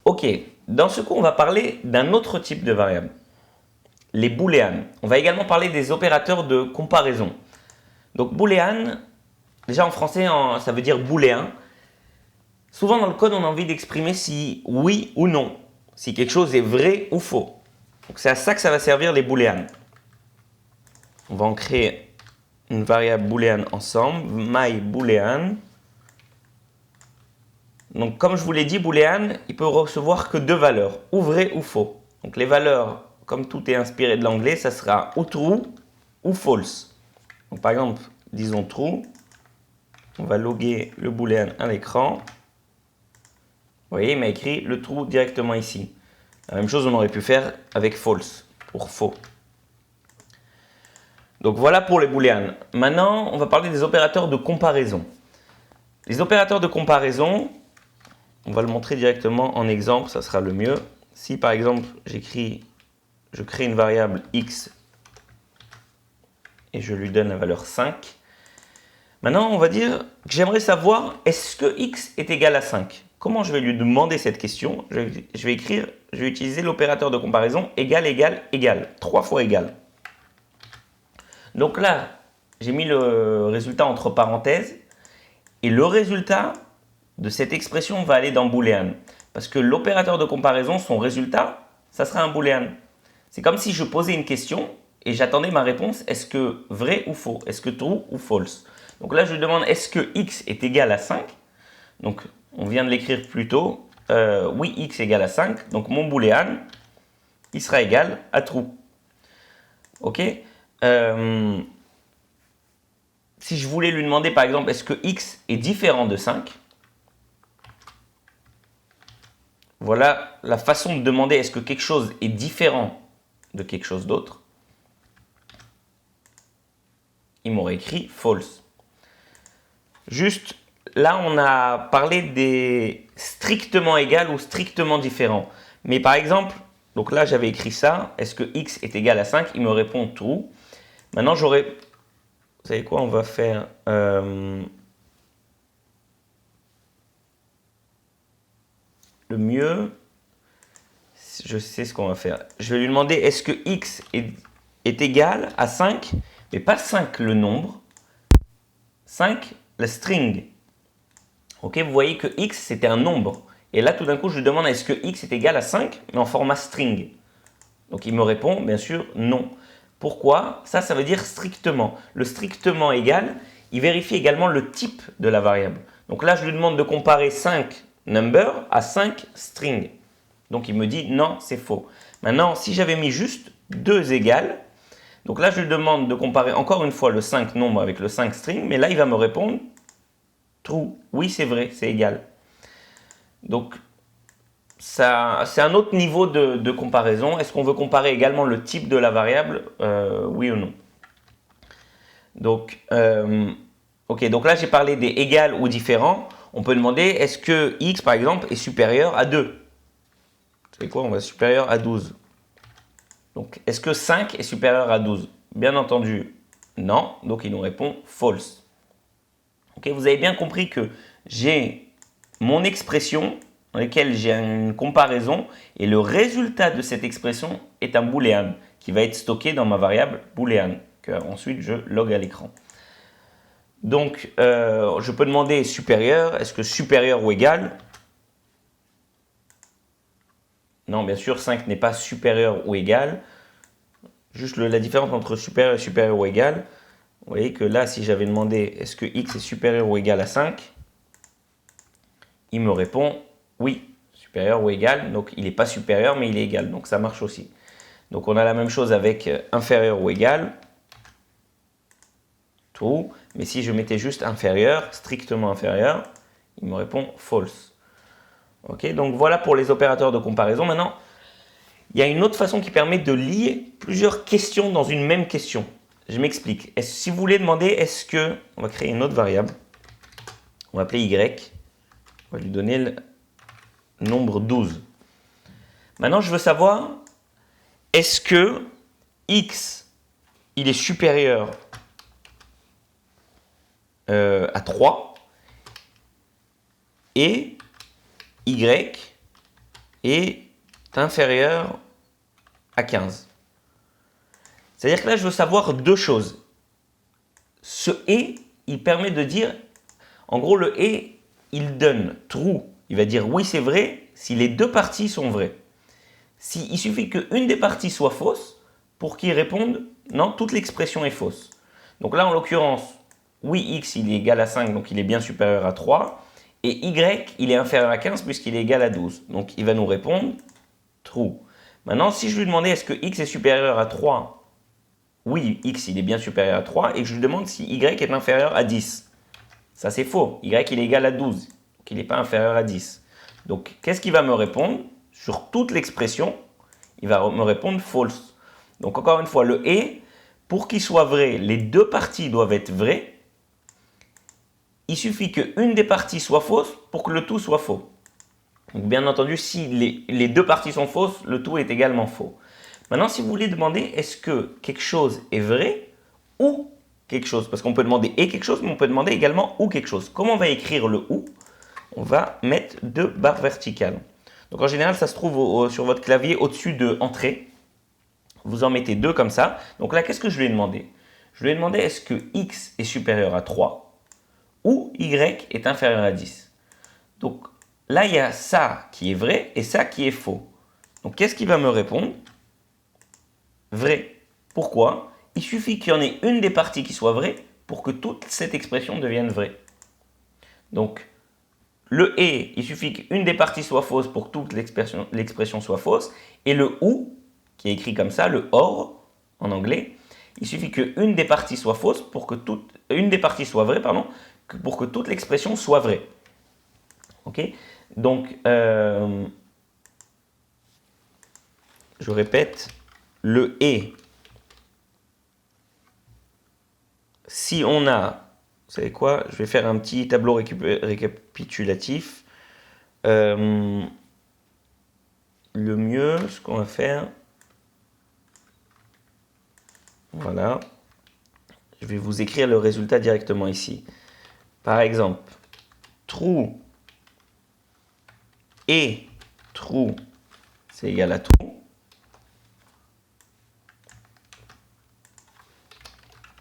Ok, dans ce cours, on va parler d'un autre type de variable, les booléennes. On va également parler des opérateurs de comparaison. Donc booléen, déjà en français, ça veut dire booléen. Souvent dans le code, on a envie d'exprimer si oui ou non, si quelque chose est vrai ou faux. Donc c'est à ça que ça va servir les booléennes. On va en créer une variable booléenne ensemble, myBoolean. Donc comme je vous l'ai dit, booléen, il peut recevoir que deux valeurs, ou vrai ou faux. Donc les valeurs, comme tout est inspiré de l'anglais, ça sera ou true ou false. Donc par exemple, disons true, on va loguer le booléen à l'écran. Vous voyez, il m'a écrit le true directement ici. La même chose, on aurait pu faire avec false, pour faux. Donc voilà pour les booléens. Maintenant, on va parler des opérateurs de comparaison. Les opérateurs de comparaison, on va le montrer directement en exemple, ça sera le mieux. Si par exemple, je crée une variable x et je lui donne la valeur 5. Maintenant, on va dire que j'aimerais savoir, est-ce que x est égal à 5? Comment je vais lui demander cette question? Je vais utiliser l'opérateur de comparaison égal, égal, égal. 3 fois égal. Donc là, j'ai mis le résultat entre parenthèses. Et le résultat de cette expression va aller dans booléen. Parce que l'opérateur de comparaison, son résultat, ça sera un booléen. C'est comme si je posais une question et j'attendais ma réponse, est-ce que vrai ou faux? Est-ce que true ou false? Donc là, je lui demande, est-ce que x est égal à 5? Donc, on vient de l'écrire plus tôt. Oui, x égale à 5. Donc, mon booléen, il sera égal à true. Ok. Si je voulais lui demander, par exemple, est-ce que x est différent de 5? Voilà la façon de demander est-ce que quelque chose est différent de quelque chose d'autre. Il m'aurait écrit false. Juste, là, on a parlé des strictement égal ou strictement différents. Mais par exemple, donc là, j'avais écrit ça. Est-ce que x est égal à 5? Il me répond true. Maintenant, j'aurais... Vous savez quoi? On va faire... le mieux... Je sais ce qu'on va faire. Je vais lui demander est-ce que x est égal à 5? Mais pas 5 le nombre. 5 la string. Ok, vous voyez que x c'était un nombre. Et là tout d'un coup je lui demande est-ce que x est égal à 5 mais en format string. Donc il me répond bien sûr non. Pourquoi? Ça veut dire strictement. Le strictement égal, il vérifie également le type de la variable. Donc là je lui demande de comparer 5 number à 5 string. Donc il me dit non, c'est faux. Maintenant si j'avais mis juste 2 égales, donc là je lui demande de comparer encore une fois le 5 nombre avec le 5 string, mais là il va me répondre true. Oui, c'est vrai, c'est égal. Donc, c'est un autre niveau de comparaison. Est-ce qu'on veut comparer également le type de la variable? Oui ou non. Donc, ok, donc là j'ai parlé des égales ou différents. On peut demander est-ce que x par exemple est supérieur à 2? Vous savez quoi? On va supérieur à 12. Donc, est-ce que 5 est supérieur à 12? Bien entendu, non. Donc, il nous répond false. Ok, vous avez bien compris que j'ai mon expression dans laquelle j'ai une comparaison et le résultat de cette expression est un booléen qui va être stocké dans ma variable booléen que ensuite je log à l'écran. Donc, je peux demander supérieur, est-ce que supérieur ou égal? Non, bien sûr, 5 n'est pas supérieur ou égal. Juste la différence entre supérieur et supérieur ou égal. Vous voyez que là, si j'avais demandé est-ce que x est supérieur ou égal à 5, il me répond oui, supérieur ou égal. Donc il n'est pas supérieur, mais il est égal. Donc ça marche aussi. Donc on a la même chose avec inférieur ou égal. True. Mais si je mettais juste inférieur, strictement inférieur, il me répond false. Ok, donc voilà pour les opérateurs de comparaison. Maintenant, il y a une autre façon qui permet de lier plusieurs questions dans une même question. Je m'explique. Si vous voulez demander, est-ce que... On va créer une autre variable. On va appeler y. On va lui donner le nombre 12. Maintenant, je veux savoir, est-ce que x, il est supérieur à 3 et y, est inférieur à 15. C'est-à-dire que là, je veux savoir deux choses. Ce et, il permet de dire, en gros, le et, il donne true. Il va dire oui, c'est vrai, si les deux parties sont vraies. Il suffit qu'une des parties soit fausse pour qu'il réponde non, toute l'expression est fausse. Donc là, en l'occurrence, oui, x, il est égal à 5, donc il est bien supérieur à 3. Et y, il est inférieur à 15 puisqu'il est égal à 12. Donc il va nous répondre true. Maintenant, si je lui demandais est-ce que x est supérieur à 3, oui, x il est bien supérieur à 3, et que je lui demande si y est inférieur à 10. Ça c'est faux, y il est égal à 12, donc il n'est pas inférieur à 10. Donc qu'est-ce qu'il va me répondre? Sur toute l'expression, il va me répondre false. Donc encore une fois, le et, pour qu'il soit vrai, les deux parties doivent être vraies. Il suffit qu'une des parties soit fausse pour que le tout soit faux. Donc bien entendu, si les deux parties sont fausses, le tout est également faux. Maintenant, si vous voulez demander est-ce que quelque chose est vrai ou quelque chose, parce qu'on peut demander et quelque chose, mais on peut demander également ou quelque chose. Comment on va écrire le ou? On va mettre deux barres verticales. Donc en général, ça se trouve sur votre clavier au-dessus de entrée. Vous en mettez deux comme ça. Donc là, qu'est-ce que je lui ai demandé? Je lui ai demandé est-ce que x est supérieur à 3 ou y est inférieur à 10. Donc là, il y a ça qui est vrai et ça qui est faux. Donc qu'est-ce qu'il va me répondre? Vrai. Pourquoi? Il suffit qu'il y en ait une des parties qui soit vraie pour que toute cette expression devienne vraie. Donc, le et, il suffit qu'une des parties soit fausse pour que toute l'expression soit fausse. Et le ou, qui est écrit comme ça, le or en anglais, il suffit qu'une des parties soit fausse pour que une des parties soit vraie, pardon, pour que toute l'expression soit vraie. Ok? Donc, je répète, le et, si on a, vous savez quoi, je vais faire un petit tableau récapitulatif. Le mieux, ce qu'on va faire, voilà, je vais vous écrire le résultat directement ici. Par exemple, true et true, c'est égal à true.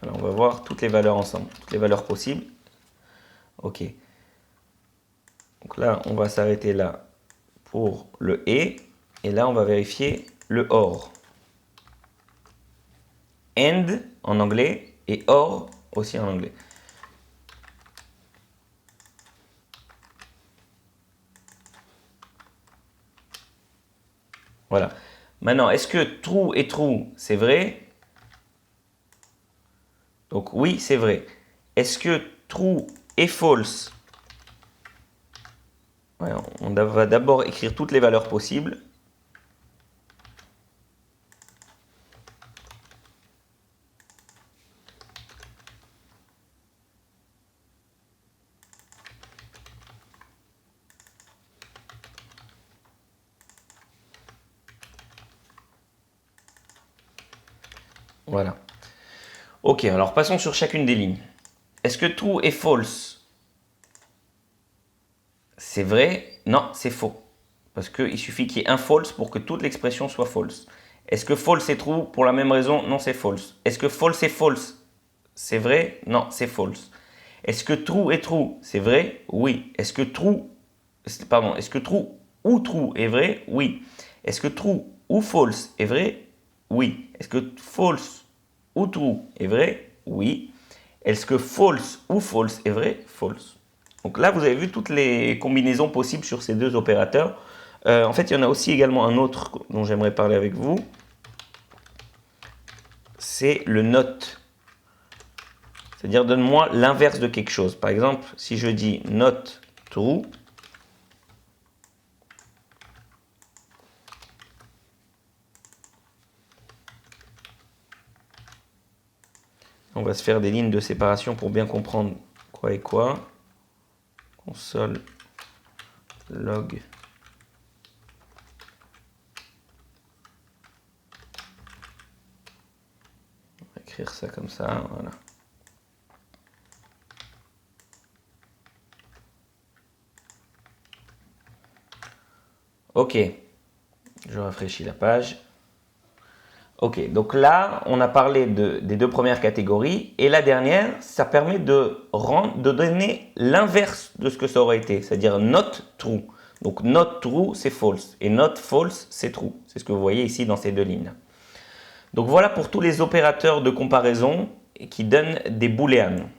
Alors, on va voir toutes les valeurs ensemble, toutes les valeurs possibles. Ok. Donc là, on va s'arrêter là pour le et. Et là, on va vérifier le or. And en anglais et or aussi en anglais. Voilà. Maintenant, est-ce que true et true, c'est vrai? Donc oui, c'est vrai. Est-ce que true et false? Ouais, on va d'abord écrire toutes les valeurs possibles. Voilà. Ok, alors passons sur chacune des lignes. Est-ce que true et false, c'est vrai? Non, c'est faux. Parce qu'il suffit qu'il y ait un false pour que toute l'expression soit false. Est-ce que false est true pour la même raison? Non, c'est false. Est-ce que false est false, c'est vrai? Non, c'est false. Est-ce que true est true, c'est vrai? Oui. Est-ce que true ou true est vrai? Oui. Est-ce que true ou false est vrai? Oui. Est-ce que false ou true est vrai? Oui. Est-ce que false ou false est vrai? False. Donc là, vous avez vu toutes les combinaisons possibles sur ces deux opérateurs. En fait, il y en a aussi également un autre dont j'aimerais parler avec vous. C'est le not. C'est-à-dire, donne-moi l'inverse de quelque chose. Par exemple, si je dis not true, on va se faire des lignes de séparation pour bien comprendre quoi est quoi. Console log. On va écrire ça comme ça, voilà. Ok. Je rafraîchis la page. Ok, donc là, on a parlé des deux premières catégories. Et la dernière, ça permet de donner l'inverse de ce que ça aurait été, c'est-à-dire not true. Donc not true, c'est false. Et not false, c'est true. C'est ce que vous voyez ici dans ces deux lignes. Donc voilà pour tous les opérateurs de comparaison qui donnent des booléans.